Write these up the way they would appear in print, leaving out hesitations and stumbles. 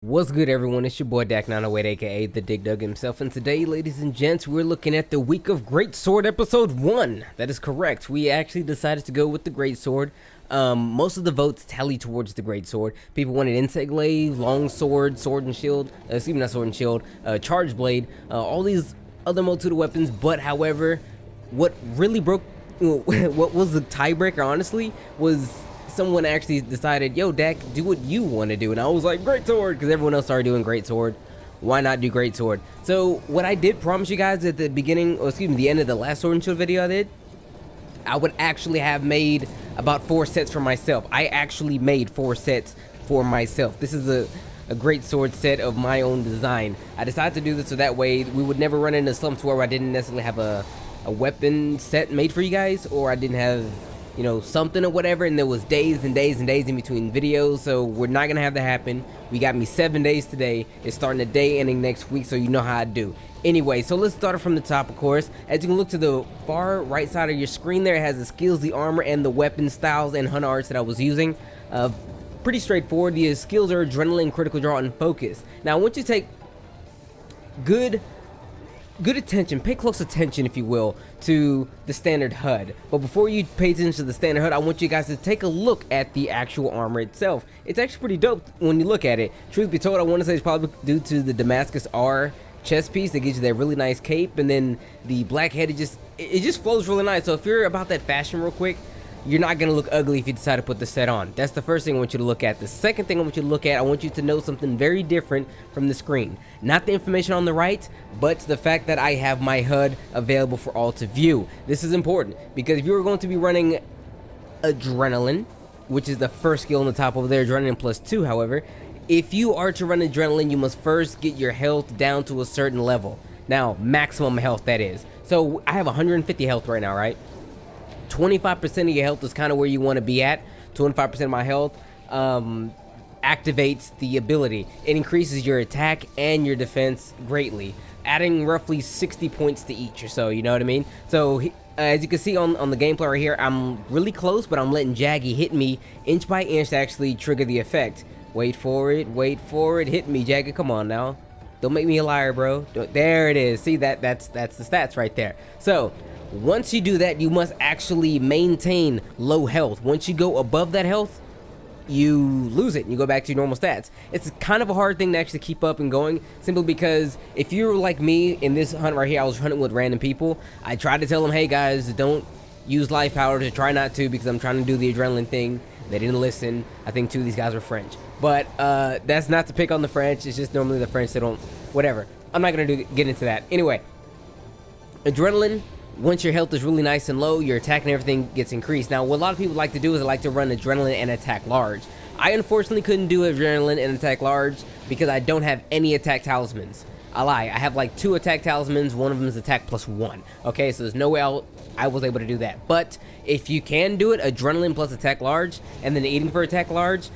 What's good, everyone? It's your boy Dak908, aka the Dig Dug himself, and today, ladies and gents, we're looking at the week of Greatsword episode 1. That is correct. We actually decided to go with the Greatsword. Most of the votes tally towards the Greatsword. People wanted Insect Glaive, Long Sword, Sword and Shield, excuse me, not Sword and Shield, Charge Blade, all these other multitude weapons. But however, what really broke, what was the tiebreaker, honestly, was someone actually decided, yo, Dak, do what you want to do. And I was like, Greatsword, because everyone else started doing Greatsword. Why not do Greatsword? So what I did promise you guys at the beginning, or excuse me, the end of the last Sword and Shield video I did, I would actually have made about 4 sets for myself. I actually made 4 sets for myself. This is a Greatsword set of my own design. I decided to do this so that way we would never run into slumps where I didn't necessarily have a weapon set made for you guys, or I didn't have, you know, something or whatever, and there was days and days and days in between videos. So we're not gonna have that happen. We got me 7 days today. It's starting a day, ending next week, so you know how I do. Anyway, so let's start it from the top, of course. As you can look to the far right side of your screen there, it has the skills, the armor, and the weapon styles and hunter arts that I was using. Pretty straightforward. The skills are Adrenaline, Critical Draw, and Focus. Now I want you to take good attention, pay close attention, if you will, to the standard HUD. But before you pay attention to the standard HUD, I want you guys to take a look at the actual armor itself. It's actually pretty dope when you look at it. Truth be told, I want to say it's probably due to the Damascus R chest piece that gives you that really nice cape, and then the black head, it just flows really nice. So if you're about that fashion real quick, you're not going to look ugly if you decide to put the set on. That's the first thing I want you to look at. The second thing I want you to look at, I want you to know something very different from the screen. Not the information on the right, but the fact that I have my HUD available for all to view. This is important, because if you were going to be running Adrenaline, which is the first skill on the top over there, Adrenaline +2, however, if you are to run Adrenaline, you must first get your health down to a certain level. Now, maximum health, that is. So I have 150 health right now, right? 25% of your health is kind of where you want to be at. 25% of my health activates the ability. It increases your attack and your defense greatly, adding roughly 60 points to each or so, you know what I mean? So as you can see on the gameplay right here, I'm really close, but I'm letting Jaggy hit me inch by inch to actually trigger the effect. Wait for it, hit me, Jaggy, come on now. Don't make me a liar, bro. There it is. See, that's the stats right there. So once you do that, you must actually maintain low health. Once you go above that health, you lose it and you go back to your normal stats. It's kind of a hard thing to actually keep up and going, simply because if you're like me in this hunt right here, I was hunting with random people. I tried to tell them, hey guys, don't use life power, to try not to, because I'm trying to do the adrenaline thing. They didn't listen. I think 2 of these guys were French, but that's not to pick on the French. It's just normally the French, they don't, whatever. I'm not gonna get into that. Anyway, Adrenaline, once your health is really nice and low, your attack and everything gets increased. Now, what a lot of people like to do is they like to run Adrenaline and attack large. I unfortunately couldn't do Adrenaline and attack large because I don't have any attack talismans. I lie, I have like 2 attack talismans, one of them is attack +1. Okay, so there's no way I was able to do that. But if you can do it, Adrenaline plus attack large, and then eating for attack large,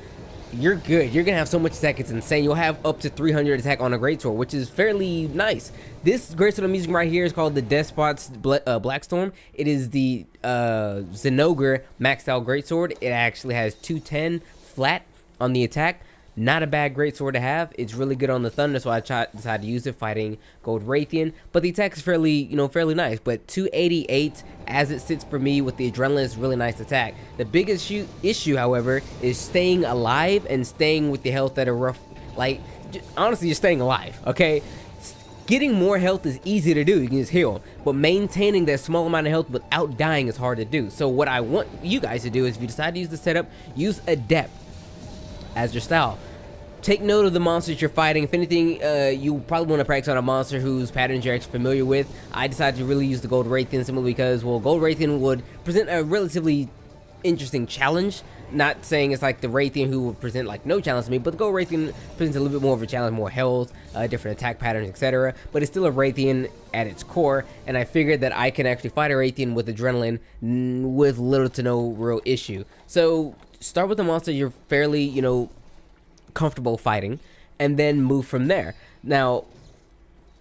you're good. You're gonna have so much attack, it's insane. You'll have up to 300 attack on a Greatsword, which is fairly nice. This Greatsword I'm using right here is called the Despot's Blackstorm. It is the Zenogre maxed out Greatsword. It actually has 210 flat on the attack. Not a bad Greatsword to have. It's really good on the thunder, so I decided to use it fighting Gold Raytheon. But the attack is fairly, you know, fairly nice. But 288 as it sits for me with the Adrenaline is really nice attack. The biggest issue, however, is staying alive and staying with the health that are rough. Like, honestly, you're staying alive, okay? Getting more health is easy to do. You can just heal. But maintaining that small amount of health without dying is hard to do. So what I want you guys to do is, if you decide to use the setup, use Adept as your style. Take note of the monsters you're fighting. If anything, you probably want to practice on a monster whose patterns you're actually familiar with. I decided to really use the Gold Raytheon simply because, well, Gold Raytheon would present a relatively interesting challenge. Not saying it's like the Raytheon who would present like no challenge to me, but the Gold Raytheon presents a little bit more of a challenge, more health, different attack patterns, etc. But it's still a Raytheon at its core, and I figured that I can actually fight a Raytheon with Adrenaline with little to no real issue. So start with a monster you're fairly, you know, comfortable fighting, and then move from there. Now,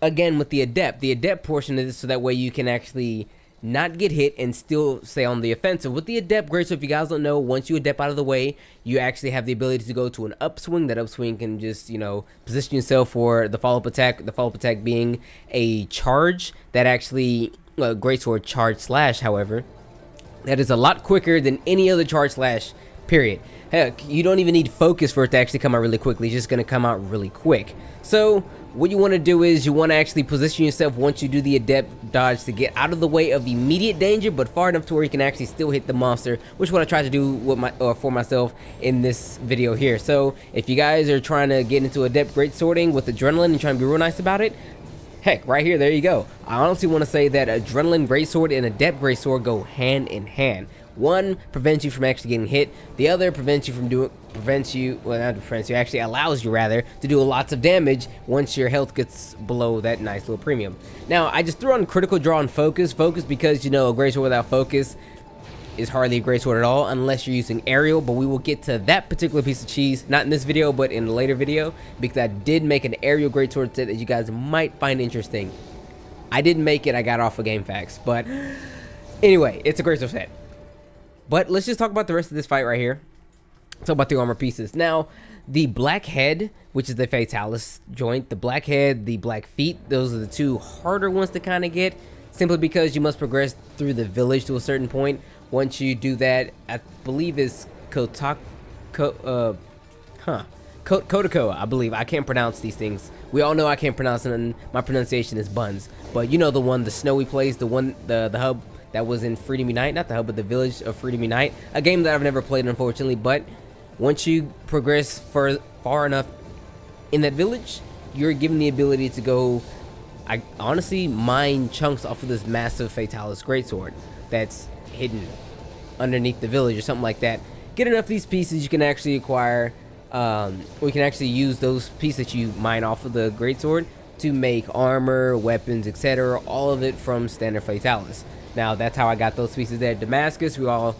again, with the adept portion of this, so that way you can actually not get hit, and still stay on the offensive. With the Adept Greatsword, if you guys don't know, once you Adept out of the way, you actually have the ability to go to an upswing. That upswing can just, you know, position yourself for the follow-up attack. The follow-up attack being a charge that actually, Greatsword charge slash, however, that is a lot quicker than any other charge slash, period. Heck, you don't even need focus for it to actually come out really quickly. It's just going to come out really quick. So what you want to do is you want to actually position yourself once you do the Adept dodge to get out of the way of immediate danger, but far enough to where you can actually still hit the monster, which is what I tried to do with my for myself in this video here. So if you guys are trying to get into Adept Greatswording with Adrenaline and trying to be real nice about it, heck, right here, there you go. I honestly want to say that Adrenaline Greatsword and Adept Greatsword go hand in hand. One prevents you from actually getting hit. The other prevents you from actually allows you rather to do lots of damage once your health gets below that nice little premium. Now, I just threw on critical draw and focus because, you know, a Greatsword without focus is hardly a Greatsword at all unless you're using aerial, but we will get to that particular piece of cheese, not in this video, but in a later video, because I did make an aerial Greatsword set that you guys might find interesting. I didn't make it, I got off of GameFAQs, but anyway, it's a Greatsword set. But let's just talk about the rest of this fight right here. Talk about the armor pieces. Now, the black head, which is the Fatalis joint, the black head, the black feet, those are the two harder ones to kind of get, simply because you must progress through the village to a certain point. Once you do that, I believe it's Kotoko, I believe. I can't pronounce these things. We all know I can't pronounce them, and my pronunciation is buns. But you know the one, the snowy place, the one, the hub that was in Freedom Unite, not the hub, but the village of Freedom Unite, a game that I've never played, unfortunately. But once you progress far enough in that village, you're given the ability to go, I honestly mine chunks off of this massive Fatalis Greatsword that's hidden underneath the village or something like that. Get enough of these pieces, you can actually acquire, we can actually use those pieces that you mine off of the Greatsword to make armor, weapons, etc. All of it from standard Fatalis. Now, that's how I got those pieces there. Damascus, we all,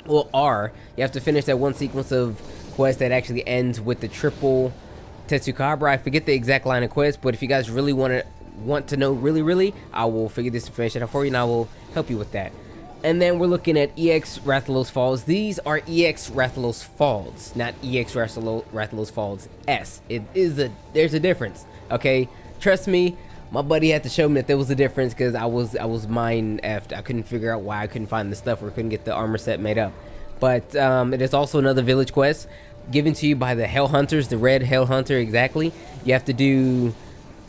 well, you have to finish that one sequence of quest that actually ends with the triple Tetsukabra. I forget the exact line of quest, but if you guys really want to know really, I will figure this information out for you and I will help you with that. And then we're looking at EX Rathalos Falls. These are EX Rathalos Falls, not EX Rathalos Falls S. There's a difference, okay? Trust me. My buddy had to show me that there was a difference because I was mind effed. I couldn't figure out why I couldn't find the stuff or couldn't get the armor set made up. But it is also another village quest given to you by the Hell Hunters, the red Hell Hunter exactly. You have to do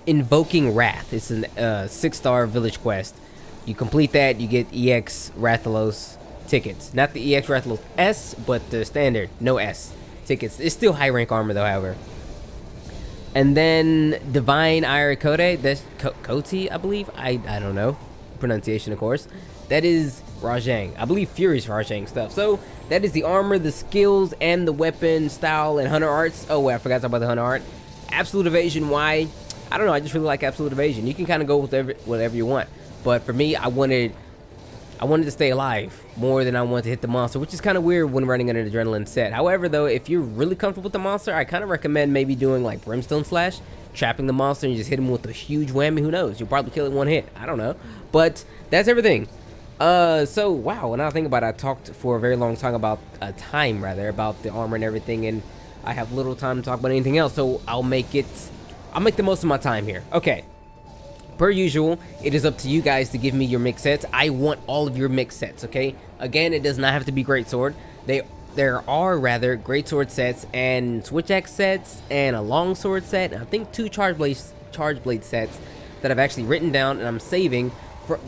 Invoking Wrath. It's a 6-star village quest. You complete that, you get EX Rathalos tickets. Not the EX Rathalos S, but the standard, no S tickets. It's still high rank armor though, however. And then Divine Irakode, that's Koti, I believe. I don't know. Pronunciation, of course. That is Rajang. I believe Fury's Rajang stuff. So that is the armor, the skills, and the weapon style and hunter arts. Oh, wait, I forgot to talk about the hunter art. Absolute Evasion, why? I don't know. I just really like Absolute Evasion. You can kind of go with whatever you want. But for me, I wanted to stay alive more than I wanted to hit the monster, which is kind of weird when running an adrenaline set. However, though, if you're really comfortable with the monster, I kind of recommend maybe doing like Brimstone Slash, trapping the monster and just hit him with a huge whammy. Who knows? You'll probably kill it in one hit. I don't know. But that's everything. So wow, when I think about it, I talked for a very long time about about the armor and everything, and I have little time to talk about anything else. So I'll make the most of my time here. Okay. Per usual, it is up to you guys to give me your mix sets. I want all of your mix sets, okay? Again, it does not have to be Greatsword. There are rather Greatsword sets and Switch Axe sets and a Longsword set. And I think 2 Charge Blade sets that I've actually written down and I'm saving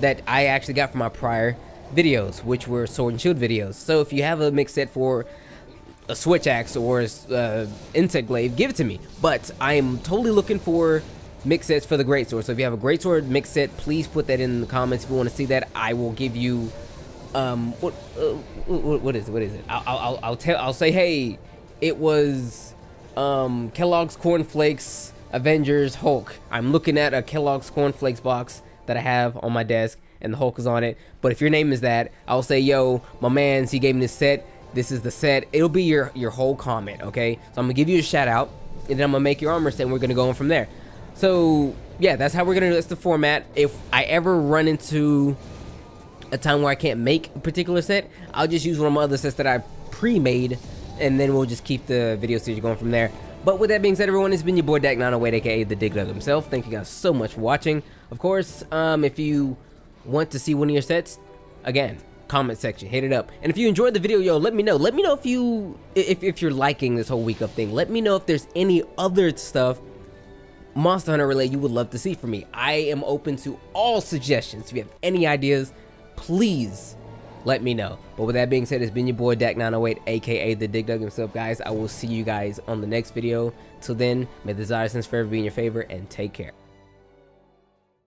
that I actually got from my prior videos, which were Sword and Shield videos. So if you have a mix set for a Switch Axe or Insect Glaive, give it to me. But I am totally looking for mix sets for the Greatsword. So if you have a Greatsword mix set, please put that in the comments if you want to see that. I will give you what is it? I'll say, hey, it was Kellogg's Cornflakes Avengers Hulk. I'm looking at a Kellogg's Cornflakes box that I have on my desk and the Hulk is on it. But if your name is that, I'll say, yo, my man's, he gave me this set. This is the set. It'll be your whole comment, okay? So I'm gonna give you a shout out and then I'm gonna make your armor set and we're gonna go on from there. So yeah, that's how we're gonna do. That's the format. If I ever run into a time where I can't make a particular set, I'll just use one of my other sets that I pre-made, and then we'll just keep the video series going from there. But with that being said, everyone, it's been your boy Dak908, aka the Dig Dug himself. Thank you guys so much for watching. Of course, if you want to see one of your sets, again, comment section, hit it up. And if you enjoyed the video, yo, let me know. Let me know if you're liking this whole week up thing. Let me know if there's any other stuff Monster Hunter related you would love to see from me. I am open to all suggestions. If you have any ideas, please let me know. But with that being said, it's been your boy Dak908, aka the Dig Dug himself, guys. I will see you guys on the next video. Till then, may the desire sense forever be in your favor, and take care.